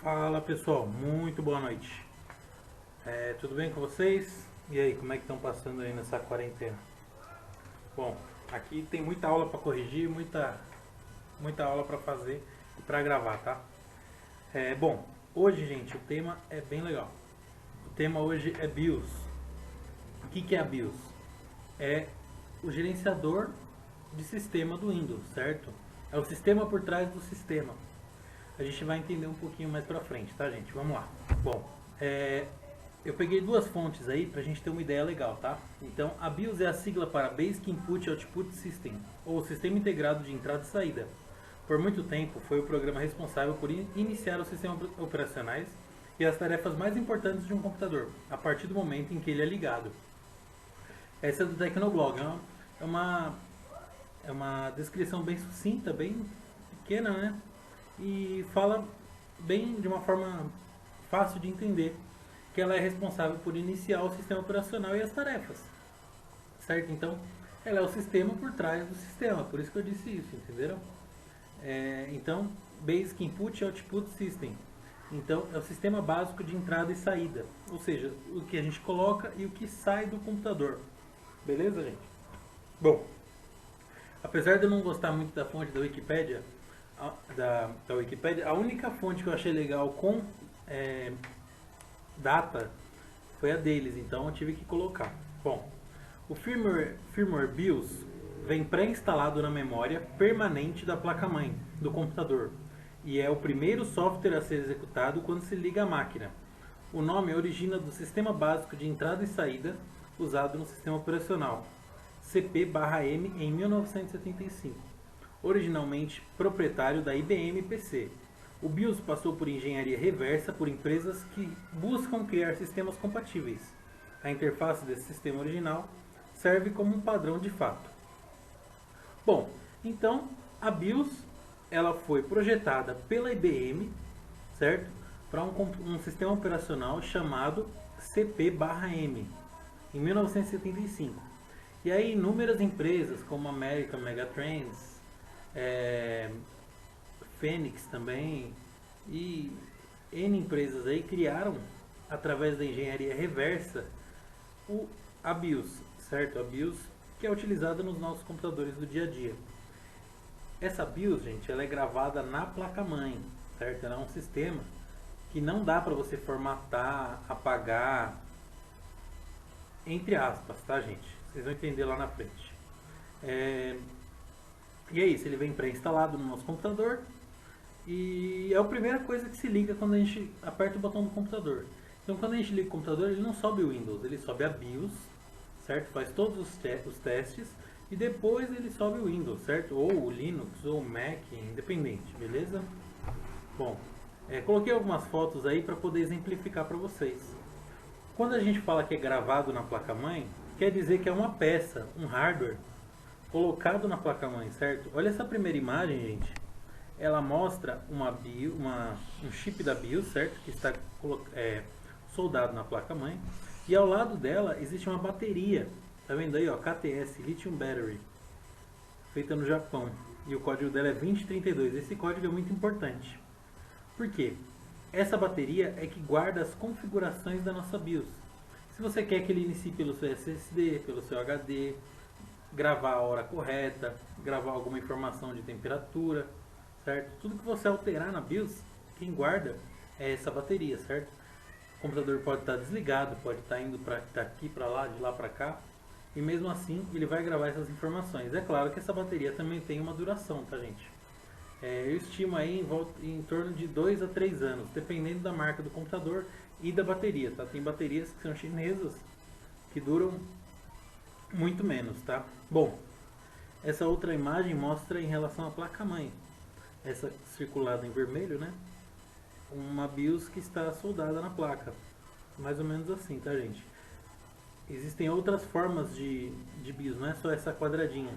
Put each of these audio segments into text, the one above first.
Fala pessoal, muito boa noite. Tudo bem com vocês? E aí, como é que estão passando aí nessa quarentena? Bom, aqui tem muita aula para corrigir, muita aula para fazer e para gravar, tá? Bom, hoje, gente, o tema é bem legal. O tema hoje é BIOS. O que é a BIOS? É o gerenciador de sistema do Windows, certo? É o sistema por trás do sistema. A gente vai entender um pouquinho mais pra frente, tá, gente? Vamos lá. Bom, eu peguei duas fontes aí pra gente ter uma ideia legal, tá? Então, a BIOS é a sigla para Basic Input Output System, ou Sistema Integrado de Entrada e Saída. Por muito tempo, foi o programa responsável por iniciar os sistemas operacionais e as tarefas mais importantes de um computador, a partir do momento em que ele é ligado. Essa é do Tecnoblog, é uma descrição bem sucinta, bem pequena, né? E fala bem de uma forma fácil de entender que ela é responsável por iniciar o sistema operacional e as tarefas, certo? Então, ela é o sistema por trás do sistema, por isso que eu disse isso, entenderam? Então, Basic Input e Output System. Então, é o sistema básico de entrada e saída, ou seja, o que a gente coloca e o que sai do computador. Beleza, gente? Bom, apesar de eu não gostar muito da fonte da Wikipédia, a única fonte que eu achei legal com data foi a deles, então eu tive que colocar. Bom, o firmware BIOS vem pré-instalado na memória permanente da placa-mãe do computador e é o primeiro software a ser executado quando se liga à máquina. O nome origina do Sistema Básico de Entrada e Saída usado no sistema operacional CP/M em 1975, originalmente proprietário da IBM PC. O BIOS passou por engenharia reversa por empresas que buscam criar sistemas compatíveis. A interface desse sistema original serve como um padrão de fato. Bom, então a BIOS ela foi projetada pela IBM, certo? Para um sistema operacional chamado CP/M em 1975. E aí inúmeras empresas como American Megatrends, Phoenix também e N empresas aí criaram através da engenharia reversa a BIOS, certo? A BIOS que é utilizada nos nossos computadores do dia a dia. Essa BIOS, gente, ela é gravada na placa-mãe, certo? Ela é um sistema que não dá para você formatar, apagar, entre aspas, tá, gente? Vocês vão entender lá na frente. E é isso, ele vem pré-instalado no nosso computador e é a primeira coisa que se liga quando a gente aperta o botão do computador. Então, quando a gente liga o computador, ele não sobe o Windows, ele sobe a BIOS, certo? Faz todos os testes e depois ele sobe o Windows, certo? Ou o Linux ou o Mac, independente, beleza? Bom, coloquei algumas fotos aí para poder exemplificar para vocês. Quando a gente fala que é gravado na placa-mãe, quer dizer que é uma peça, um hardware colocado na placa-mãe, certo? Olha essa primeira imagem, gente. Ela mostra um chip da BIOS, certo? Que está soldado na placa-mãe. E ao lado dela existe uma bateria. Tá vendo aí, ó? KTS, Lithium Battery. Feita no Japão. E o código dela é 2032. Esse código é muito importante. Por quê? Essa bateria é que guarda as configurações da nossa BIOS. Se você quer que ele inicie pelo seu SSD, pelo seu HD, gravar a hora correta, gravar alguma informação de temperatura, certo? Tudo que você alterar na BIOS, quem guarda é essa bateria, certo? O computador pode estar desligado, pode estar indo daqui para lá, de lá para cá, e mesmo assim ele vai gravar essas informações. É claro que essa bateria também tem uma duração, tá, gente? Eu estimo aí em torno de 2 a 3 anos, dependendo da marca do computador e da bateria, tá? Tem baterias que são chinesas que duram muito menos, tá? Bom, essa outra imagem mostra em relação à placa-mãe. Essa circulada em vermelho, né? Uma BIOS que está soldada na placa. Mais ou menos assim, tá, gente? Existem outras formas de BIOS, não é só essa quadradinha.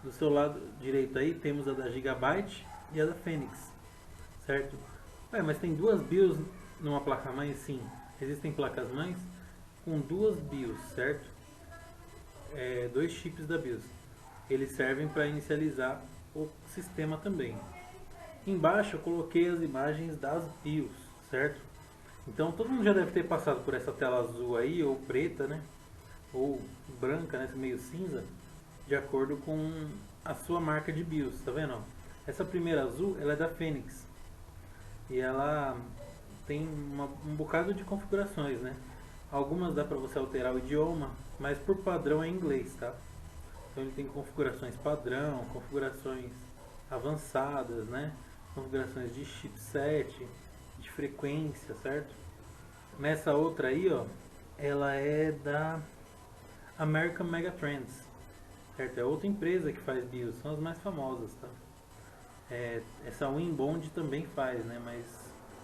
Do seu lado direito aí temos a da Gigabyte e a da Phoenix, certo? Mas tem duas BIOS numa placa-mãe? Sim. Existem placas-mães com duas BIOS, certo? Dois chips da BIOS. Eles servem para inicializar o sistema também. Embaixo eu coloquei as imagens das BIOS, certo? Então todo mundo já deve ter passado por essa tela azul aí, ou preta, né? Ou branca, né? Meio cinza, de acordo com a sua marca de BIOS, tá vendo? Ó? Essa primeira azul, ela é da Phoenix. E ela tem um bocado de configurações, né? Algumas dá para você alterar o idioma, mas por padrão é inglês, tá? Então ele tem configurações padrão, configurações avançadas, né? Configurações de chipset, de frequência, certo? Nessa outra aí, ó, ela é da American Megatrends, certo? É outra empresa que faz BIOS, são as mais famosas, tá? Essa Winbond também faz, né? Mas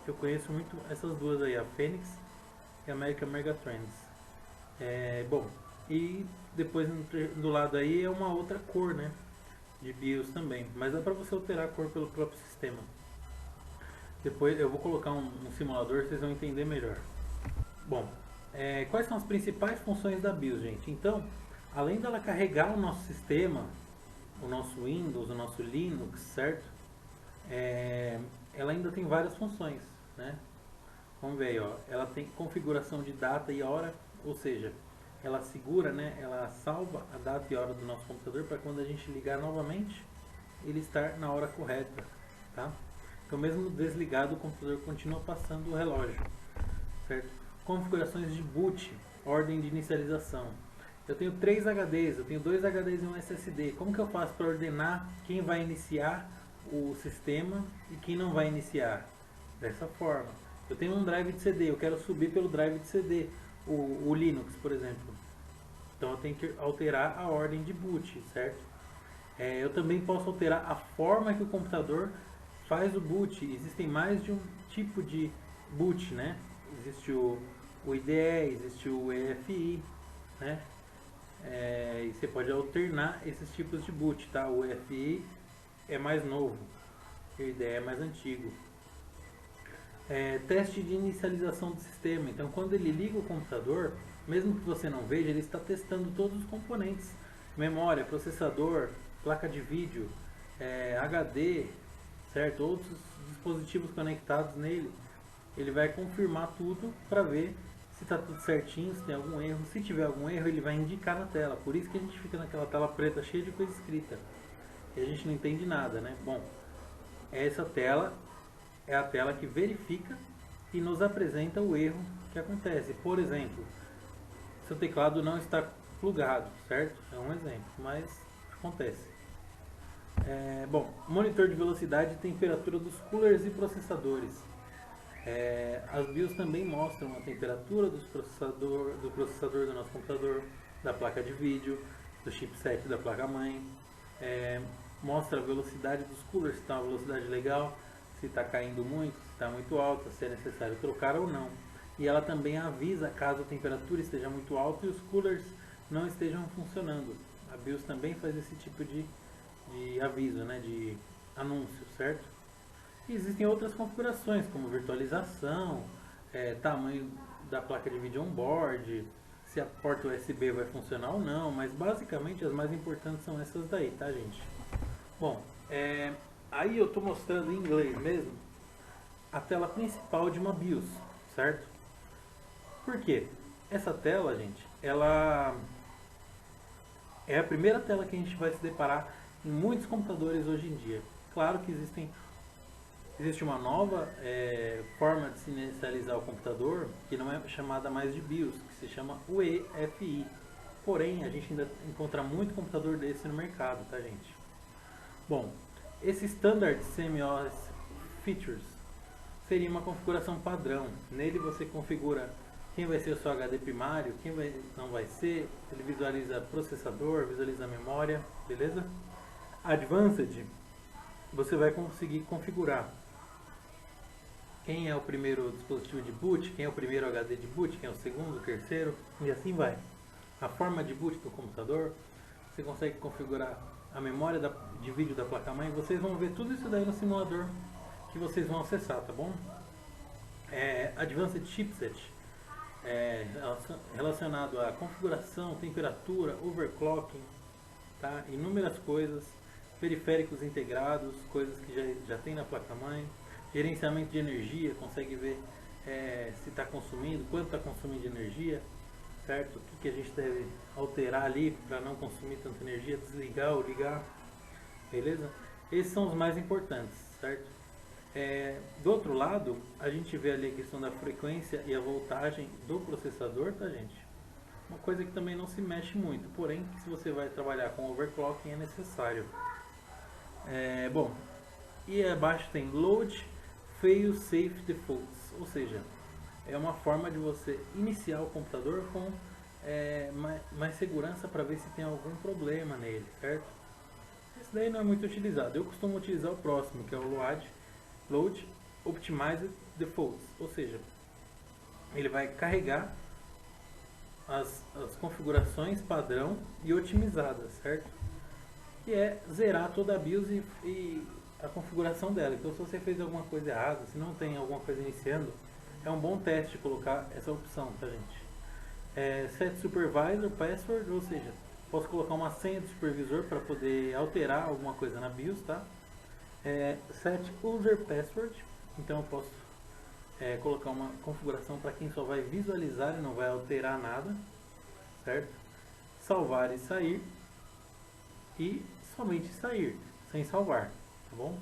eu conheço muito essas duas aí, a Phoenix e a American Megatrends. Bom, e depois do lado aí é uma outra cor, né? De BIOS também, mas dá pra você alterar a cor pelo próprio sistema. Depois eu vou colocar um simulador, vocês vão entender melhor. Bom, quais são as principais funções da BIOS, gente? Então, além dela carregar o nosso sistema, o nosso Windows, o nosso Linux, certo? Ela ainda tem várias funções, né? Vamos ver aí, ó. Ela tem configuração de data e hora, ou seja, ela segura, né? Ela salva a data e hora do nosso computador para quando a gente ligar novamente, ele estar na hora correta, tá? Então mesmo desligado o computador continua passando o relógio, certo? Configurações de boot, ordem de inicialização. Eu tenho 3 HDs, eu tenho 2 HDs e um SSD. Como que eu faço para ordenar quem vai iniciar o sistema e quem não vai iniciar? Dessa forma. Eu tenho um drive de CD, eu quero subir pelo drive de CD, o Linux, por exemplo. Então eu tenho que alterar a ordem de boot, certo? Eu também posso alterar a forma que o computador faz o boot. Existem mais de um tipo de boot, né? Existe o IDE, existe o EFI, né? E você pode alternar esses tipos de boot, tá? O EFI é mais novo, o IDE é mais antigo. Teste de inicialização do sistema. Então, quando ele liga o computador, mesmo que você não veja, ele está testando todos os componentes: memória, processador, placa de vídeo, HD, certo? Outros dispositivos conectados nele. Ele vai confirmar tudo para ver se está tudo certinho, se tem algum erro. Se tiver algum erro, ele vai indicar na tela. Por isso que a gente fica naquela tela preta cheia de coisa escrita e a gente não entende nada, né? Bom, essa tela é a tela que verifica e nos apresenta o erro que acontece. Por exemplo, seu teclado não está plugado, certo? É um exemplo, mas acontece. Bom, monitor de velocidade e temperatura dos coolers e processadores. As BIOS também mostram a temperatura do processador do nosso computador, da placa de vídeo, do chipset da placa-mãe. Mostra a velocidade dos coolers, se está uma velocidade legal, se está caindo muito, se está muito alta, se é necessário trocar ou não. E ela também avisa caso a temperatura esteja muito alta e os coolers não estejam funcionando. A BIOS também faz esse tipo de aviso, né, de anúncio, certo? E existem outras configurações, como virtualização, tamanho da placa de vídeo on-board, se a porta USB vai funcionar ou não, mas basicamente as mais importantes são essas daí, tá, gente? Bom, aí eu estou mostrando em inglês mesmo a tela principal de uma BIOS, certo? Por quê? Essa tela, gente, ela é a primeira tela que a gente vai se deparar em muitos computadores hoje em dia. Claro que existe uma nova forma de se inicializar o computador, que não é chamada mais de BIOS, que se chama UEFI. Porém, a gente ainda encontra muito computador desse no mercado, tá, gente? Bom, esse Standard CMOS Features seria uma configuração padrão. Nele você configura quem vai ser o seu HD primário, quem não vai ser, ele visualiza processador, visualiza memória, beleza? Advanced, você vai conseguir configurar quem é o primeiro dispositivo de boot, quem é o primeiro HD de boot, quem é o segundo, o terceiro, e assim vai. A forma de boot do computador, você consegue configurar a memória de vídeo da placa-mãe. Vocês vão ver tudo isso daí no simulador que vocês vão acessar, tá bom? Advanced Chipset, relacionado à configuração, temperatura, overclocking, tá? Inúmeras coisas, periféricos integrados, coisas que já tem na placa-mãe, Gerenciamento de energia, consegue ver se está consumindo, quanto está consumindo de energia, certo? O que a gente deve alterar ali para não consumir tanta energia, desligar ou ligar, beleza? Esses são os mais importantes, certo? Do outro lado, a gente vê ali a questão da frequência e a voltagem do processador, tá, gente? Uma coisa que também não se mexe muito, porém, que se você vai trabalhar com overclocking é necessário. Bom, e abaixo tem Load Fail Safe Defaults, ou seja, é uma forma de você iniciar o computador com mais segurança para ver se tem algum problema nele, certo? Esse daí não é muito utilizado. Eu costumo utilizar o próximo, que é o Load Optimized Defaults, ou seja, ele vai carregar as configurações padrão e otimizadas, certo? Que é zerar toda a BIOS e a configuração dela. Então, se você fez alguma coisa errada, se não tem alguma coisa iniciando, é um bom teste colocar essa opção, tá, gente? Set Supervisor Password, ou seja, posso colocar uma senha de supervisor para poder alterar alguma coisa na BIOS, tá? Set User Password, então eu posso colocar uma configuração para quem só vai visualizar e não vai alterar nada, certo? Salvar e sair, e somente sair, sem salvar, tá bom?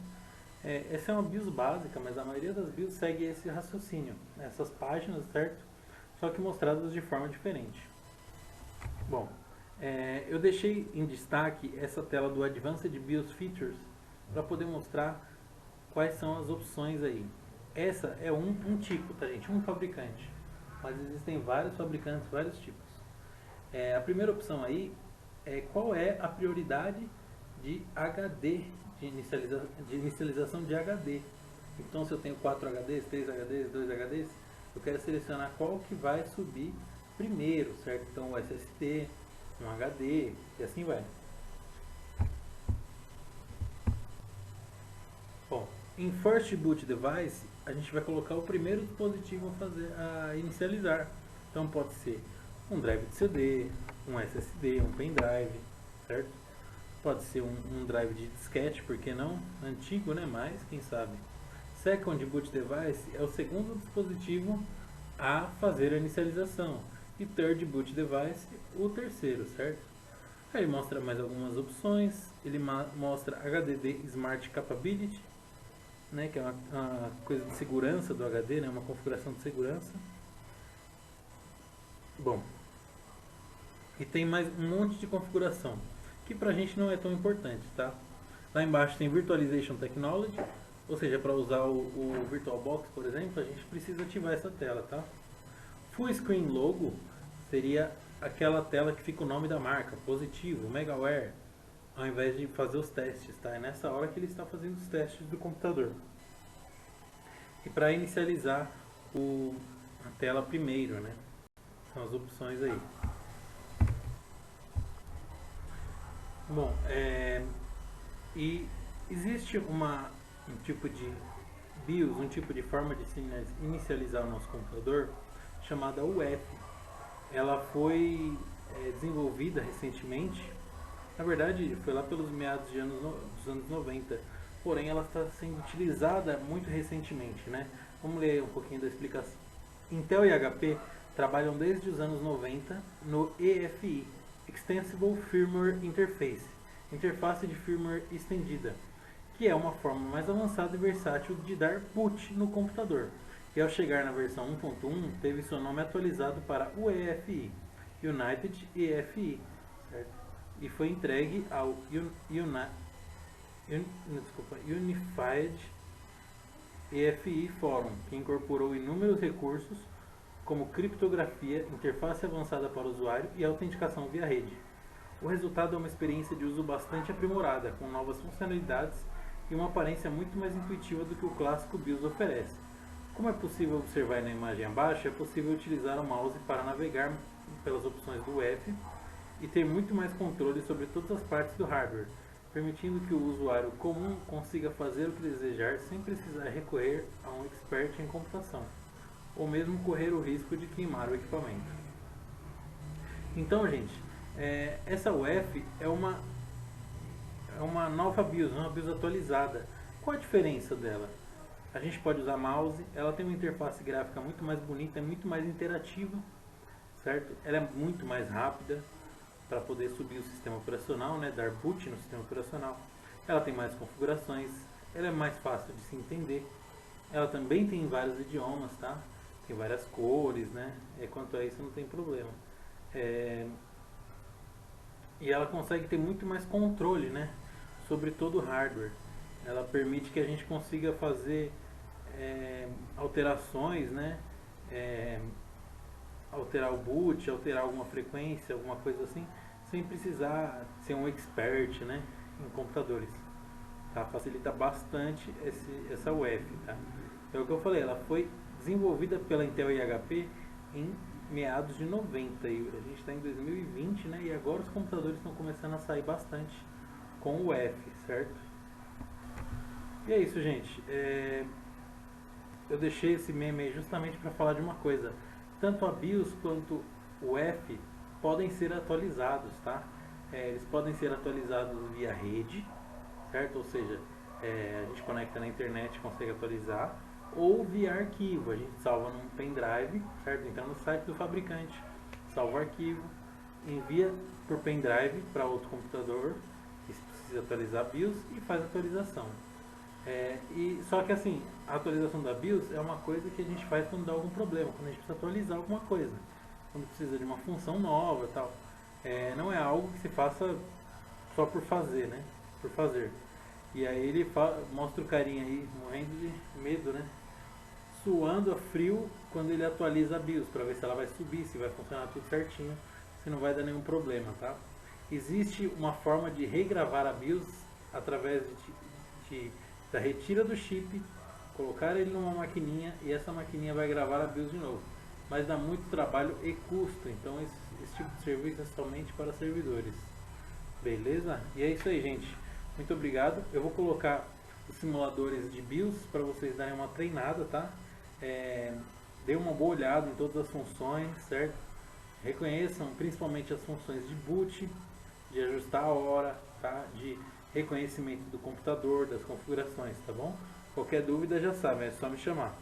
Essa é uma BIOS básica, mas a maioria das BIOS segue esse raciocínio, essas páginas, certo? Só que mostradas de forma diferente. Bom, eu deixei em destaque essa tela do Advanced BIOS Features para poder mostrar quais são as opções aí. Essa é um tipo, tá, gente? Um fabricante, mas existem vários fabricantes, vários tipos. A primeira opção aí é qual é a prioridade de HD, de inicialização de HD. Então, se eu tenho 4 HDs, 3 HDs, 2 HDs, eu quero selecionar qual que vai subir primeiro, certo? Então, o SSD, um HD e assim vai. Bom, em First Boot Device, a gente vai colocar o primeiro dispositivo a inicializar. Então, pode ser um drive de CD, um SSD, um pendrive, certo? Pode ser um drive de disquete, porque não? Antigo, né? Mas, quem sabe. Second Boot Device é o segundo dispositivo a fazer a inicialização. E Third Boot Device, o terceiro, certo? Aí ele mostra mais algumas opções. Ele mostra HDD Smart Capability, né? Que é uma coisa de segurança do HD, né? Uma configuração de segurança. Bom, e tem mais um monte de configuração, que pra gente não é tão importante, tá? Lá embaixo tem Virtualization Technology, ou seja, para usar o VirtualBox, por exemplo, a gente precisa ativar essa tela, tá? Full Screen Logo seria aquela tela que fica o nome da marca, positivo, Megaware, ao invés de fazer os testes, tá? É nessa hora que ele está fazendo os testes do computador. E para inicializar a tela primeiro, né? São as opções aí. Bom, e existe um tipo de BIOS, um tipo de forma de inicializar o nosso computador chamada UEFI. Ela foi desenvolvida recentemente, na verdade foi lá pelos meados dos anos 90, porém ela está sendo utilizada muito recentemente, né? Vamos ler um pouquinho da explicação. Intel e HP trabalham desde os anos 90 no EFI, Extensible Firmware Interface, interface de firmware estendida, que é uma forma mais avançada e versátil de dar boot no computador. E ao chegar na versão 1.1, teve seu nome atualizado para UEFI, United EFI, certo? E foi entregue ao Unified EFI Forum, que incorporou inúmeros recursos como criptografia, interface avançada para o usuário e autenticação via rede. O resultado é uma experiência de uso bastante aprimorada, com novas funcionalidades e uma aparência muito mais intuitiva do que o clássico BIOS oferece. Como é possível observar na imagem abaixo, é possível utilizar o mouse para navegar pelas opções do UEFI e ter muito mais controle sobre todas as partes do hardware, permitindo que o usuário comum consiga fazer o que desejar sem precisar recorrer a um expert em computação, ou mesmo correr o risco de queimar o equipamento. Então, gente, essa UEFI é uma nova BIOS, uma BIOS atualizada. Qual a diferença dela? A gente pode usar mouse, ela tem uma interface gráfica muito mais bonita, é muito mais interativa, certo? Ela é muito mais rápida para poder subir o sistema operacional, né? Dar boot no sistema operacional. Ela tem mais configurações, ela é mais fácil de se entender. Ela também tem vários idiomas, tá? Tem várias cores, né? Quanto a isso não tem problema. E ela consegue ter muito mais controle, né? Sobre todo o hardware. Ela permite que a gente consiga fazer alterações, né? Alterar o boot, alterar alguma frequência, alguma coisa assim, sem precisar ser um expert, né? Em computadores. Tá? Facilita bastante essa UEFI, tá? É o que eu falei, ela foi desenvolvida pela Intel e HP em meados de 90 e a gente está em 2020, né? E agora os computadores estão começando a sair bastante com o UEFI, certo? E é isso, gente. Eu deixei esse meme aí justamente para falar de uma coisa. Tanto a BIOS quanto o UEFI podem ser atualizados, tá? Eles podem ser atualizados via rede, certo? Ou seja, a gente conecta na internet e consegue atualizar, ou via arquivo, a gente salva num pendrive, certo? Então no site do fabricante, salva o arquivo, envia por pendrive para outro computador que precisa atualizar a BIOS e faz a atualização. Só que assim, a atualização da BIOS é uma coisa que a gente faz quando dá algum problema, quando a gente precisa atualizar alguma coisa, quando precisa de uma função nova e tal. Não é algo que se faça só por fazer, né? Por fazer. E aí ele mostra o carinha aí morrendo de medo, né? Suando a frio quando ele atualiza a BIOS para ver se ela vai subir, se vai funcionar tudo certinho, se não vai dar nenhum problema, tá? Existe uma forma de regravar a BIOS através da retira do chip, colocar ele numa maquininha e essa maquininha vai gravar a BIOS de novo. Mas dá muito trabalho e custo, então esse tipo de serviço é somente para servidores. Beleza? E é isso aí, gente. Muito obrigado. Eu vou colocar os simuladores de BIOS para vocês darem uma treinada, tá? Dê uma boa olhada em todas as funções, certo? Reconheçam principalmente as funções de boot, de ajustar a hora, tá? De reconhecimento do computador, das configurações, tá bom? Qualquer dúvida já sabe, é só me chamar.